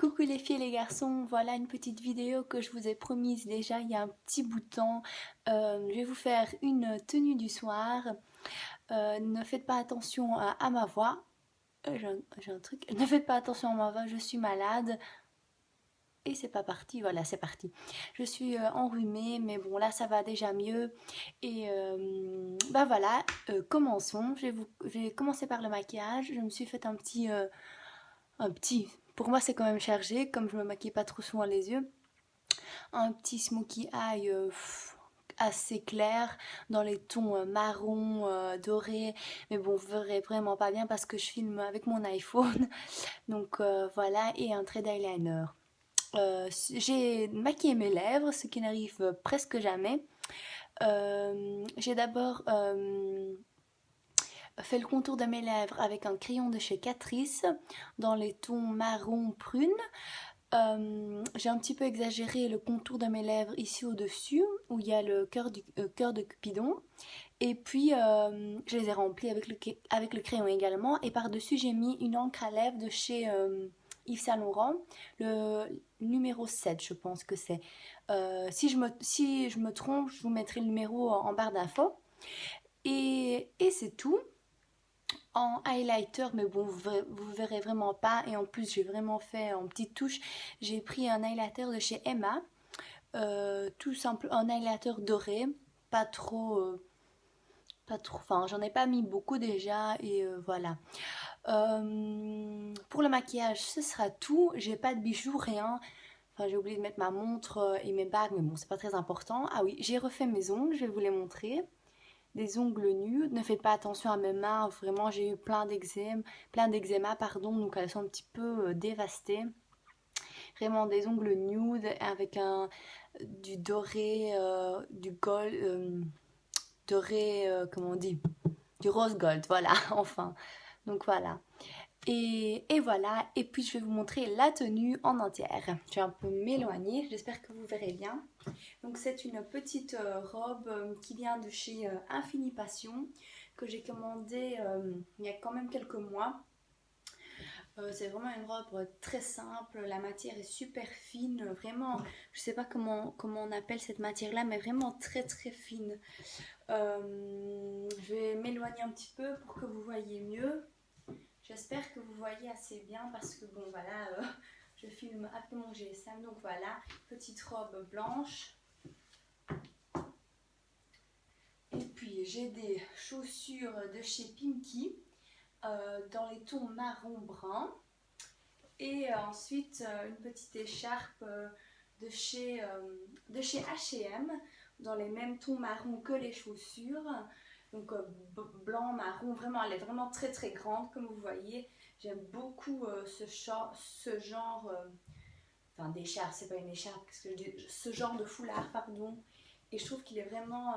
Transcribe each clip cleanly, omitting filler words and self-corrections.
Coucou les filles et les garçons, voilà une petite vidéo que je vous ai promise déjà il y a un petit bout de temps. Je vais vous faire une tenue du soir. Ne faites pas attention à ma voix. J'ai un truc. Ne faites pas attention à ma voix, je suis malade. Et c'est pas parti, voilà c'est parti. Je suis enrhumée, mais bon là ça va déjà mieux. Et bah voilà, commençons. Je vais commencer par le maquillage. Je me suis fait un petit, pour moi c'est quand même chargé, comme je me maquille pas trop souvent les yeux, un petit smokey eye assez clair dans les tons marron, doré, mais bon vous verrez vraiment pas bien parce que je filme avec mon iPhone. Donc voilà, et un trait d'eyeliner. J'ai maquillé mes lèvres, ce qui n'arrive presque jamais. J'ai d'abord fait le contour de mes lèvres avec un crayon de chez Catrice dans les tons marron prune. J'ai un petit peu exagéré le contour de mes lèvres ici au-dessus où il y a le cœur de Cupidon, et puis je les ai remplis avec le crayon également, et par-dessus j'ai mis une encre à lèvres de chez Yves Saint Laurent, le numéro 7 je pense que c'est. Si je me trompe, je vous mettrai le numéro en barre d'infos. Et c'est tout. En highlighter, mais bon vous verrez vraiment pas, et en plus j'ai vraiment fait en petite touche. J'ai pris un highlighter de chez Emma, tout simple, un highlighter doré, pas trop, enfin j'en ai pas mis beaucoup déjà, et voilà. Pour le maquillage ce sera tout, j'ai pas de bijoux, rien. Enfin, j'ai oublié de mettre ma montre et mes bagues, mais bon c'est pas très important. Ah oui, j'ai refait mes ongles, je vais vous les montrer. Des ongles nus. Ne faites pas attention à mes mains, vraiment j'ai eu plein d'eczéma, pardon, donc elles sont un petit peu dévastées. Vraiment des ongles nude avec du doré, du gold, doré, comment on dit, du rose gold, voilà, enfin. Donc voilà. Et voilà, et puis je vais vous montrer la tenue en entière. Je vais un peu m'éloigner, j'espère que vous verrez bien. Donc c'est une petite robe qui vient de chez Infini Passion, que j'ai commandée il y a quand même quelques mois. C'est vraiment une robe très simple, la matière est super fine, vraiment, je sais pas comment on appelle cette matière là, mais vraiment très très fine. Je vais m'éloigner un petit peu pour que vous voyez mieux. J'espère que vous voyez assez bien parce que bon voilà, je filme avec mon GSM, donc voilà, petite robe blanche. Et puis j'ai des chaussures de chez Pinky dans les tons marron brun. Et ensuite une petite écharpe de chez H&M dans les mêmes tons marron que les chaussures. Donc blanc, marron, vraiment elle est vraiment très très grande comme vous voyez. J'aime beaucoup ce genre, enfin d'écharpe, c'est pas une écharpe, qu'est-ce que je dis, ce genre de foulard, pardon. Et je trouve qu'il est vraiment,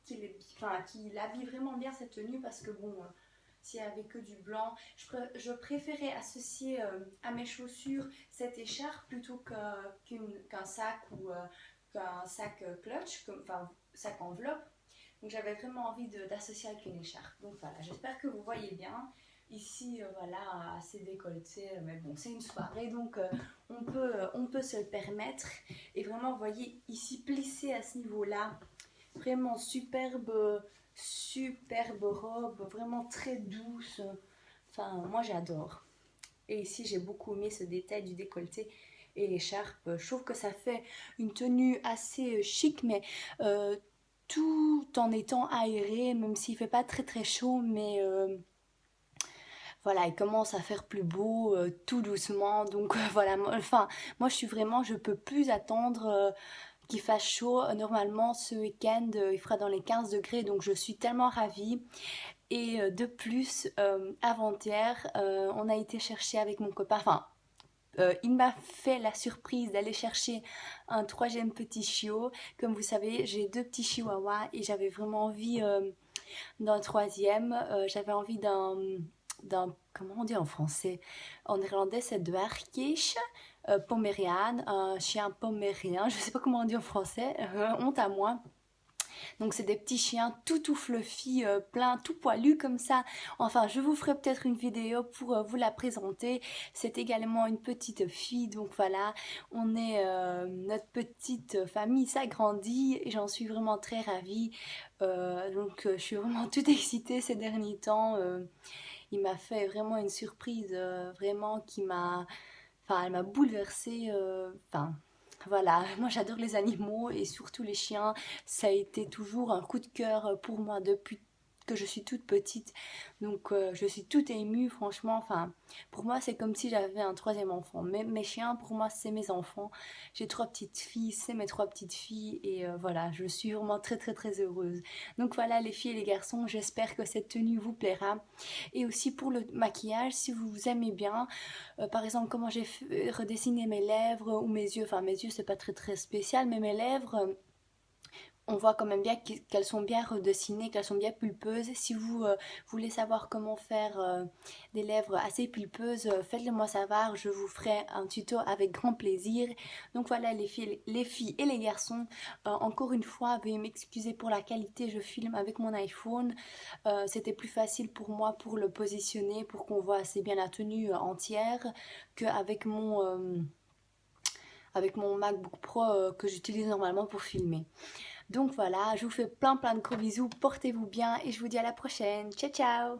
qu'il habille vraiment bien cette tenue parce que bon, s'il n'y avait que du blanc, je préférais associer à mes chaussures cette écharpe plutôt qu'un sac ou qu'un sac clutch, enfin sac enveloppe. Donc j'avais vraiment envie d'associer avec une écharpe. Donc voilà, j'espère que vous voyez bien. Ici, voilà, assez décolleté, mais bon, c'est une soirée, donc on peut se le permettre. Et vraiment, vous voyez, ici, plissé à ce niveau-là, vraiment superbe robe, vraiment très douce. Enfin, moi j'adore. Et ici, j'ai beaucoup aimé ce détail du décolleté et l'écharpe. Je trouve que ça fait une tenue assez chic, mais tout en étant aéré, même s'il fait pas très très chaud, mais voilà, il commence à faire plus beau tout doucement. Donc voilà, moi je peux plus attendre qu'il fasse chaud. Normalement ce week-end il fera dans les 15 degrés, donc je suis tellement ravie. Et de plus, avant-hier, on a été chercher avec mon copain, enfin il m'a fait la surprise d'aller chercher un troisième petit chiot. Comme vous savez, j'ai deux petits chihuahuas et j'avais vraiment envie d'un troisième. J'avais envie comment on dit en français? En néerlandais, c'est dwergkies, Pomériane, un chien pomérien. Je ne sais pas comment on dit en français, honte à moi. Donc c'est des petits chiens tout fluffy, plein, tout poilu comme ça. Enfin, je vous ferai peut-être une vidéo pour vous la présenter. C'est également une petite fille, donc voilà, on est, notre petite famille s'agrandit et j'en suis vraiment très ravie. Donc je suis vraiment toute excitée ces derniers temps. Il m'a fait vraiment une surprise, vraiment qui m'a, enfin, elle m'a bouleversée. Enfin, voilà, moi j'adore les animaux et surtout les chiens. Ça a été toujours un coup de cœur pour moi depuis que je suis toute petite. Donc je suis toute émue, franchement. Enfin, pour moi c'est comme si j'avais un troisième enfant. Mais mes chiens, pour moi, c'est mes enfants. J'ai trois petites filles, c'est mes trois petites filles. Et voilà, je suis vraiment très heureuse. Donc voilà les filles et les garçons, j'espère que cette tenue vous plaira. Et aussi pour le maquillage, si vous aimez bien, par exemple comment j'ai redessiné mes lèvres ou mes yeux, enfin mes yeux c'est pas très spécial, mais mes lèvres, on voit quand même bien qu'elles sont bien redessinées, qu'elles sont bien pulpeuses. Si vous voulez savoir comment faire des lèvres assez pulpeuses, faites-le moi savoir, je vous ferai un tuto avec grand plaisir. Donc voilà les filles et les garçons, encore une fois, veuillez m'excuser pour la qualité, je filme avec mon iPhone. C'était plus facile pour moi pour le positionner, pour qu'on voit assez bien la tenue entière, qu'avec avec mon MacBook Pro que j'utilise normalement pour filmer. Donc voilà, je vous fais plein de gros bisous, portez-vous bien et je vous dis à la prochaine. Ciao ciao!